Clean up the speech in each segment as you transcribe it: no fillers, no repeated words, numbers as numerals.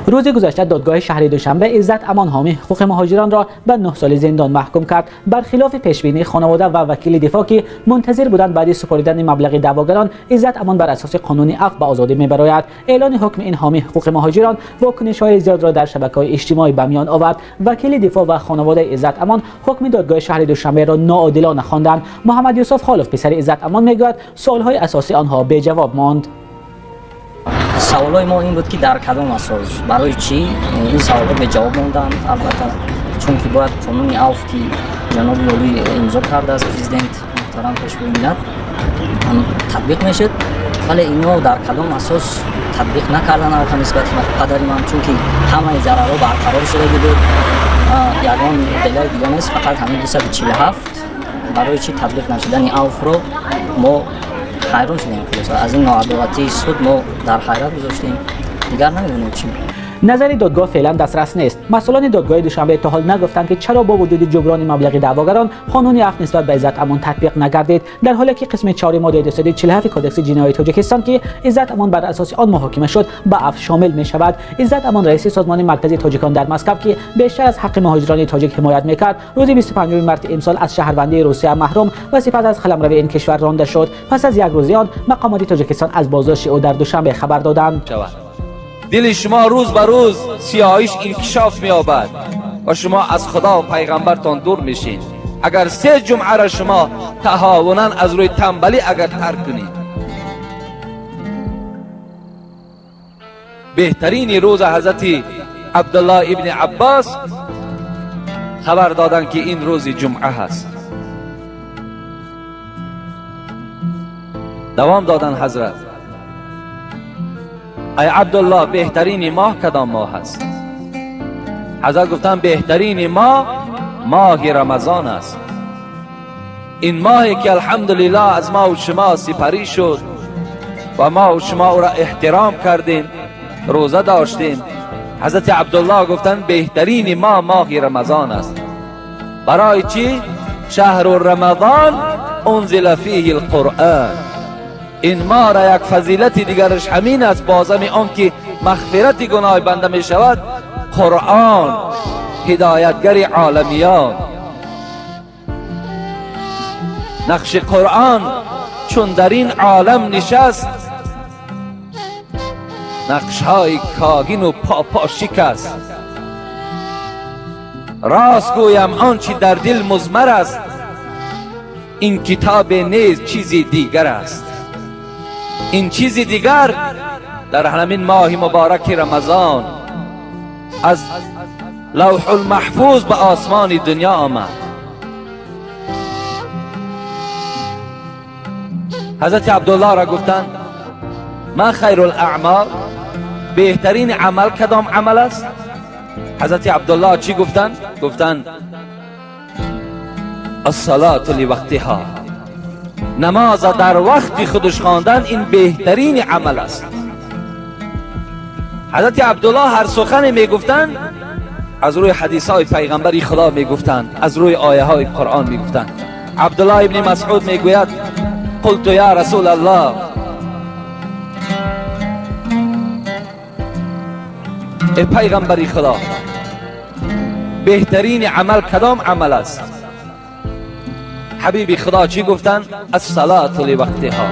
روز گذشته دادگاه شهر دوشنبه عزت امان حامی حقوق مهاجران را به 9 سال زندان محکوم کرد. برخلاف پیشبینی خانواده و وکیل دفاع که منتظر بودند بعد سپردن مبلغ دعواگران، عزت امان بر اساس قانونی عفو به آزادی می‌براید. اعلان حکم این حامی حقوق مهاجران واکنش‌های زیاد را در شبکه‌های اجتماعی به میان آورد. وکیل دفاع و خانواده عزت امان حکم دادگاه شهر دوشنبه را ناعادلانه خواندند. محمد یوسف خالف پسر عزت امان میگوید سوال‌های اساسی آنها بی جواب ماند. سوالای ما این بود که در کدام اساس برای چی این سوالا به جواب موندن. البته چون که باید قانون عفو که جناب والی امضا کرده از پرزیدنت محترم پیشوای ملت تطبیق میشد، ولی اینا در کدام اساس تطبیق نکردن در نسبت قدری من، چون که همه ضررها برقرار شده بود. یگان دلیل دیگه نیست، فقط همین 247 برای چی تطبیق نشدن عفو رو ما حیران شدیم. از این ناعدالتی سود ما در حیرت گذاشتیم، دیگر نمیدونیم چی. نظر دادگاه فعلا دسترس نیست. مسئولان دادگاه دوشنبه تا حال نگفتند که چرا با وجود جبران مبلغ دعواگران قانون عفو نسبت به عزت امان تطبیق نگردید، در حالی که قسم 4 ماده 247 کدکس جنایی تاجیکستان که عزت امان بر اساس آن محاکمه شد به عفو شامل می شود. عزت امان رئیس سازمان مرکزی تاجیکان در مسکو که بیشتر از حق مهاجران تاجیک حمایت میکرد، روز 25 مارس امسال از شهروندی روسیه محروم و سپس از قلمرو این کشور رانده شد. پس از یک روز آن مقامات تاجیکستان از بازداشت او در دوشنبه خبر دادند. دل شما روز به روز سیاهیش انکشاف می‌یابد و شما از خدا و پیغمبرتان دور میشین. اگر 3 جمعه را شما تهاونا از روی تنبلی اگر ترک کنید، بهترین روز حضرت عبدالله ابن عباس خبر دادن که این روز جمعه هست. دوام دادن حضرت: ای عبدالله بهترین ماه کدام ماه هست؟ حضرت گفتن بهترین ماه رمضان است. این ماهی که الحمدلله از ما و شما سپری شد و ما و شما او را احترام کردیم، روزه داشتیم. حضرت عبدالله گفتن بهترین ماه رمضان است. برای چی؟ شهر رمضان انزل فیه القرآن. این ماه را یک فضیلت دیگرش همین است، بازم آن که مغفرت گناه بنده می شود. قرآن هدایتگر عالمیان، نقش قرآن چون در این عالم نشست، نقش های کاگین و پاپا شکست. راست گویم آنچه در دل مضمر است، این کتاب نیز چیزی دیگر است. این چیز دیگر در همین ماه مبارک رمضان از لوح المحفوظ به آسمان دنیا آمد. حضرت عبدالله را گفتند ما خیر الاعمال، بهترین عمل کدام عمل است؟ حضرت عبدالله چی گفتند؟ گفتند الصلاة لوقتها، نماز در وقت خودش خواندن این بهترین عمل است. حضرت عبدالله هر سخنی میگفتند از روی حدیث های پیغمبری خدا میگفتند، از روی آیه های قرآن میگفتند. عبدالله ابن مسعود میگوید قلت یا رسول الله، ای پیغمبری خدا بهترین عمل کدام عمل است؟ حبیب خدا چی گفتن؟ الصلاة لوقتها.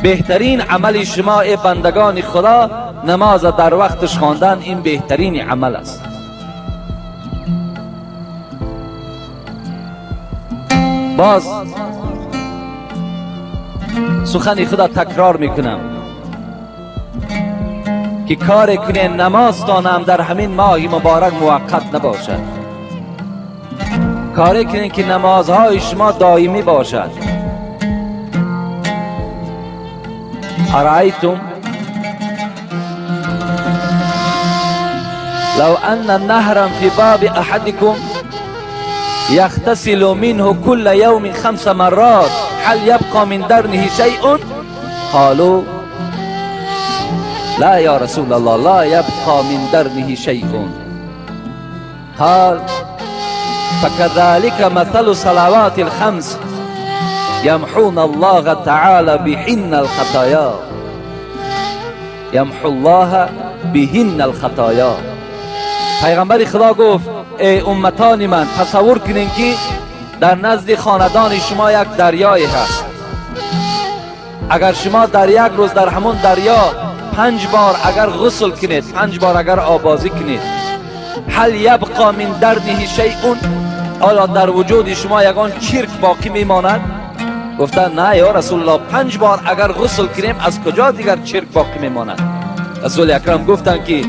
بهترین عمل شما ای بندگان خدا نماز در وقتش خواندن، این بهترین عمل است. باز سخن خدا تکرار میکنم که کار کنین نماز تانم در همین ماه مبارک موقت نباشد. کاری کنین که نمازهای شما دائمی باشد. ارایتم لو ان نهرا في باب احدكم يغتسل منه كل يوم 5 مرات هل يبقى من درنه شيء؟ قالوا لا يا رسول الله لا يبقى من درنه شيء. قال فكذلك مثل صلوات الخمس يمحون الله تعالى بحن الخطايا، يمحو الله بهن الخطایا. پیغمبر خدا گفت ای امتان من، تصور کنین که در نزد خاندان شما یک دریای هست. اگر شما در یک روز در همون دریا 5 بار اگر غسل کنید، 5 بار اگر آبازی کنید، هل یبقى من درنه شیء، آیا در وجود شما یگان چرک باقی میماند؟ گفتن نه یا رسول الله، 5 بار اگر غسل کنیم از کجا دیگر چرک باقی میماند؟ رسول اکرم گفتن که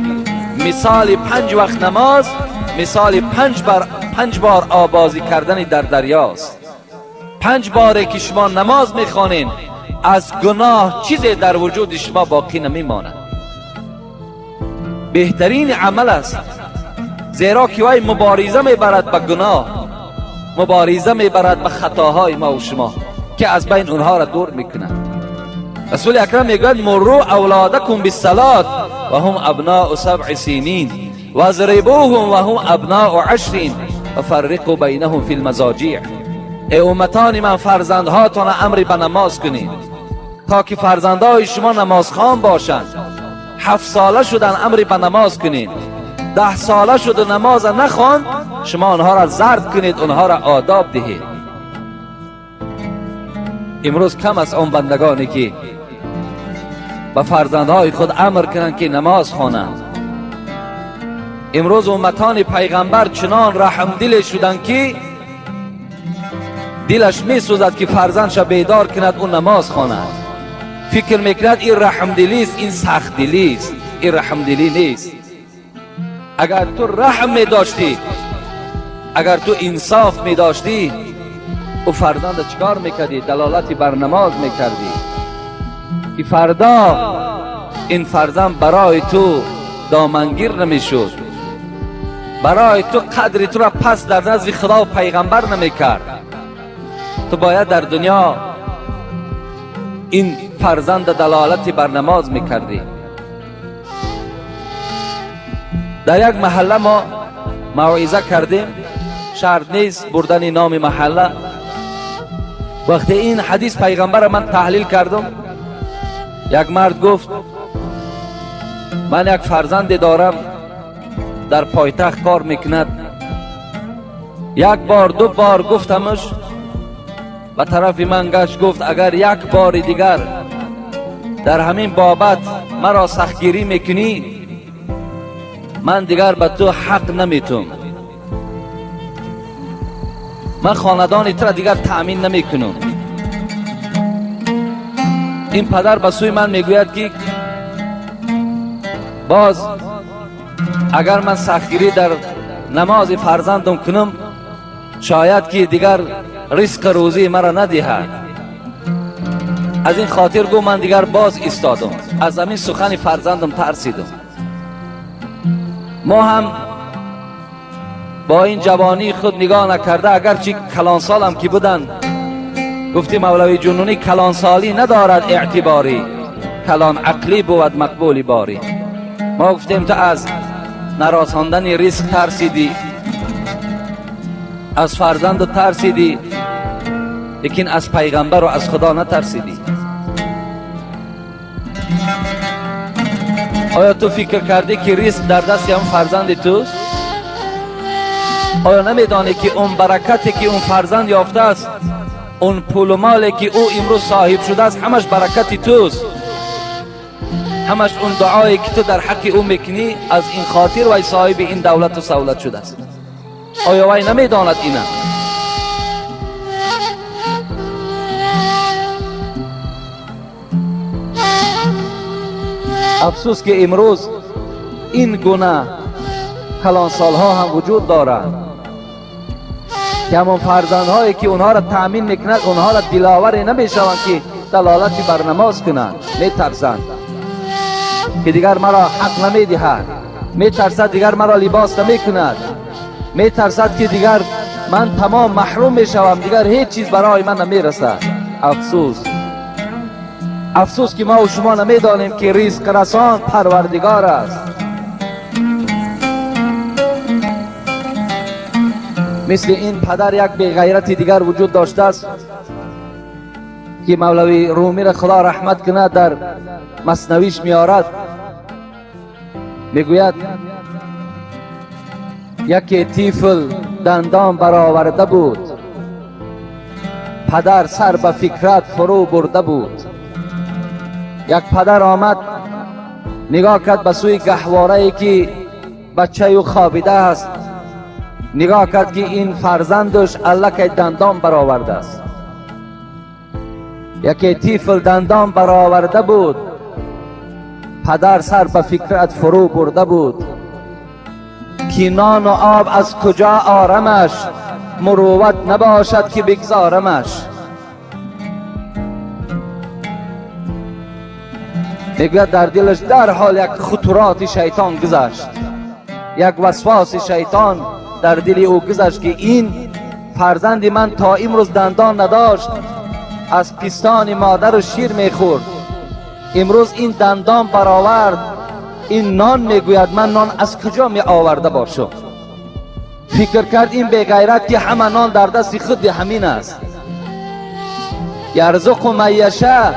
مثال 5 وقت نماز مثال 5 بار آبازی کردن در دریاست. 5 باره که شما نماز میخوانین از گناه چیزی در وجود شما باقی نمیماند. بهترین عمل است، زیرا که وی مبارزه میبرد با گناه، مبارزه میبرد با خطاهای ما و شما که از بین اونها را دور میکند. رسول اکرم میگوید مروا اولادکم بالصلاة و هم ابناء 7 سنین واضربوهم و هم ابناء 10 و فرقوا بینهم فی المضاجع. ای امتان من، فرزندهاتان امر به نماز کنید تا که فرزندهای شما نمازخوان باشند. 7 ساله شدن امر به نماز کنید، 10 ساله شد و نماز نخوان، شما آنها را زرد کنید، آنها را آداب دهید. امروز کم از آن بندگانی که به فرزندهای خود امر کنند که نماز خوانند. امروز امتان پیغمبر چنان رحم دل شدند که دلش می سوزد که فرزندش بیدار کند و نماز خواند. فکر میکند این رحم دلی است، این سخت دلی است. این رحم دلی نیست. اگر تو رحم می داشتی، اگر تو انصاف می داشتی، او فرزند چکار میکردی؟ دلالتی بر نماز میکردی که فردا این فرزند برای تو دامنگیر نمیشد، برای تو قدر تو را پس در نزد خدا و پیغمبر نمیکرد. تو باید در دنیا این فرزند دلالتی بر نماز میکردی. در یک محله ما موعظه کردیم، شرط نیست بردن نام محله. وقتی این حدیث پیغمبر من تحلیل کردم، یک مرد گفت من یک فرزند دارم در پایتخت کار میکند. 1 بار 2 بار گفتمش، به طرف من گشت گفت اگر 1 بار دیگر در همین بابت مرا سختگیری میکنی، من دیگر به تو حق نمیتم، من خاندان تو را دیگر تأمین نمیکنم. این پدر به سوی من میگوید که باز اگر من سختگیری در نماز فرزندم کنم، شاید که دیگر رزق روزی مرا ندهد. از این خاطر گو من دیگر باز ایستادم، از همین سخن فرزندم ترسیدم. ما هم با این جوانی خود نگاه نکرده، اگرچه کلان سالم که بودن، گفتی مولوی جنونی کلان سالی ندارد اعتباری، کلان عقلی بود مقبولی باری. ما گفتیم تو از نرساندن رزق ترسیدی، از فرزند ترسیدی، لیکن از پیغمبر و از خدا نترسیدی. آیا تو فکر کردی که رزق در دست اون فرزند توست؟ آیا نمیدانی که اون برکتی که اون فرزند یافته است، اون پول و مالی که او امروز صاحب شده است، همش برکتی توست، همش اون دعایی که تو در حق او میکنی، از این خاطر وی صاحب این دولت و سهولت شده است. آیا وی نمیداند اینه؟ افسوس که امروز این گونه کلان سالها هم وجود دارد که همون فرزندهایی که اونها را تأمین میکنند، اونها را دلاور نمیشوند که دلالتی بر نماز کنند. میترسند که دیگر مرا حق نمیدهد، میترسد دیگر مرا لباس نمیکند، میترسد که دیگر من تمام محروم میشوم، دیگر هیچ چیز برای من نمیرسد. افسوس، افسوس که ما و شما نمیدانیم که رزق رسان پروردگار است. مثل این پدر یک بی غیرتی دیگر وجود داشته است که مولوی رومی را خدا رحمت کنه در مثنویش میارد میگوید یکی طفل دندان برآورده بود، پدر سر به فکرت فرو برده بود. یک پدر آمد نگاه کرد به سوی گهواره ای که بچه او خوابیده است، نگاه کرد که این فرزندش الکی دندان برآورده است. یکی طفل دندان برآورده بود، پدر سر به فکرت فرو برده بود که نان و آب از کجا آرمش، مروت نباشد که بگذارمش. میگوید در دلش در حال یک خطرات شیطان گذشت، یک وسواس شیطان در دل او گذشت که این فرزند من تا امروز دندان نداشت، از پستان مادر شیر میخورد، امروز این دندان برآورد، این نان میگوید من نان از کجا می آورده باشم. فکر کرد این بی‌غیرت که همه نان در دست خود همین است. یرزق من یشاء،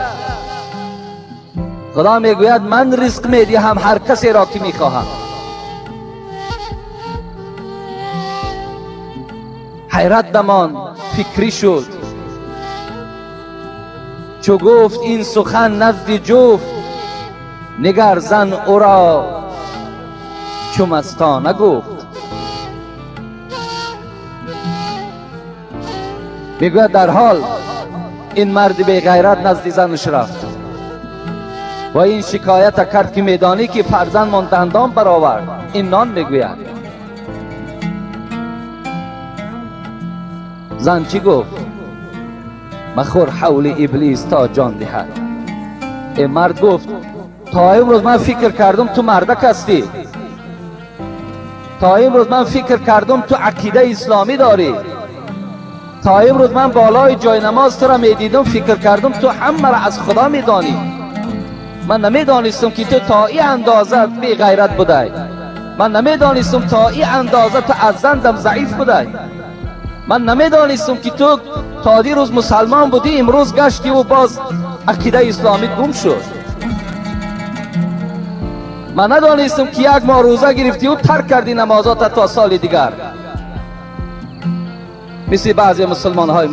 خدا میگوید من رزق میدهم هر کسی را که میخواهم. حیرت بمان فکری شد، چو گفت این سخن نزد جفت، نگر زن او را چو مستانه گفت. میگوید در حال این مرد بی غیرت نزد زنش رفت و این شکایت کرد که میدانی که فرزند من دندان برآورد، این نان میگوید. زن چی گفت؟ مخور حول ابلیس تا جان دهد. این مرد گفت تا امروز من فکر کردم تو مردک هستی، تا امروز من فکر کردم تو عقیده اسلامی داری، تا امروز من بالای جای نماز تو را میدیدم فکر کردم تو همه را از خدا میدانی. من نمیدانستم که تو تا این اندازه بی غیرت بودی، من نمیدانستم تا این اندازه تو از زندم ضعیف بودی، من نمیدانستم که تو تا دیروز مسلمان بودی امروز گشتی و باز عقیده اسلامی گم شد. من ندانستم که یک ماه روزه گرفتی و ترک کردی نمازات تا سال دیگر، مثل بعضی مسلمان های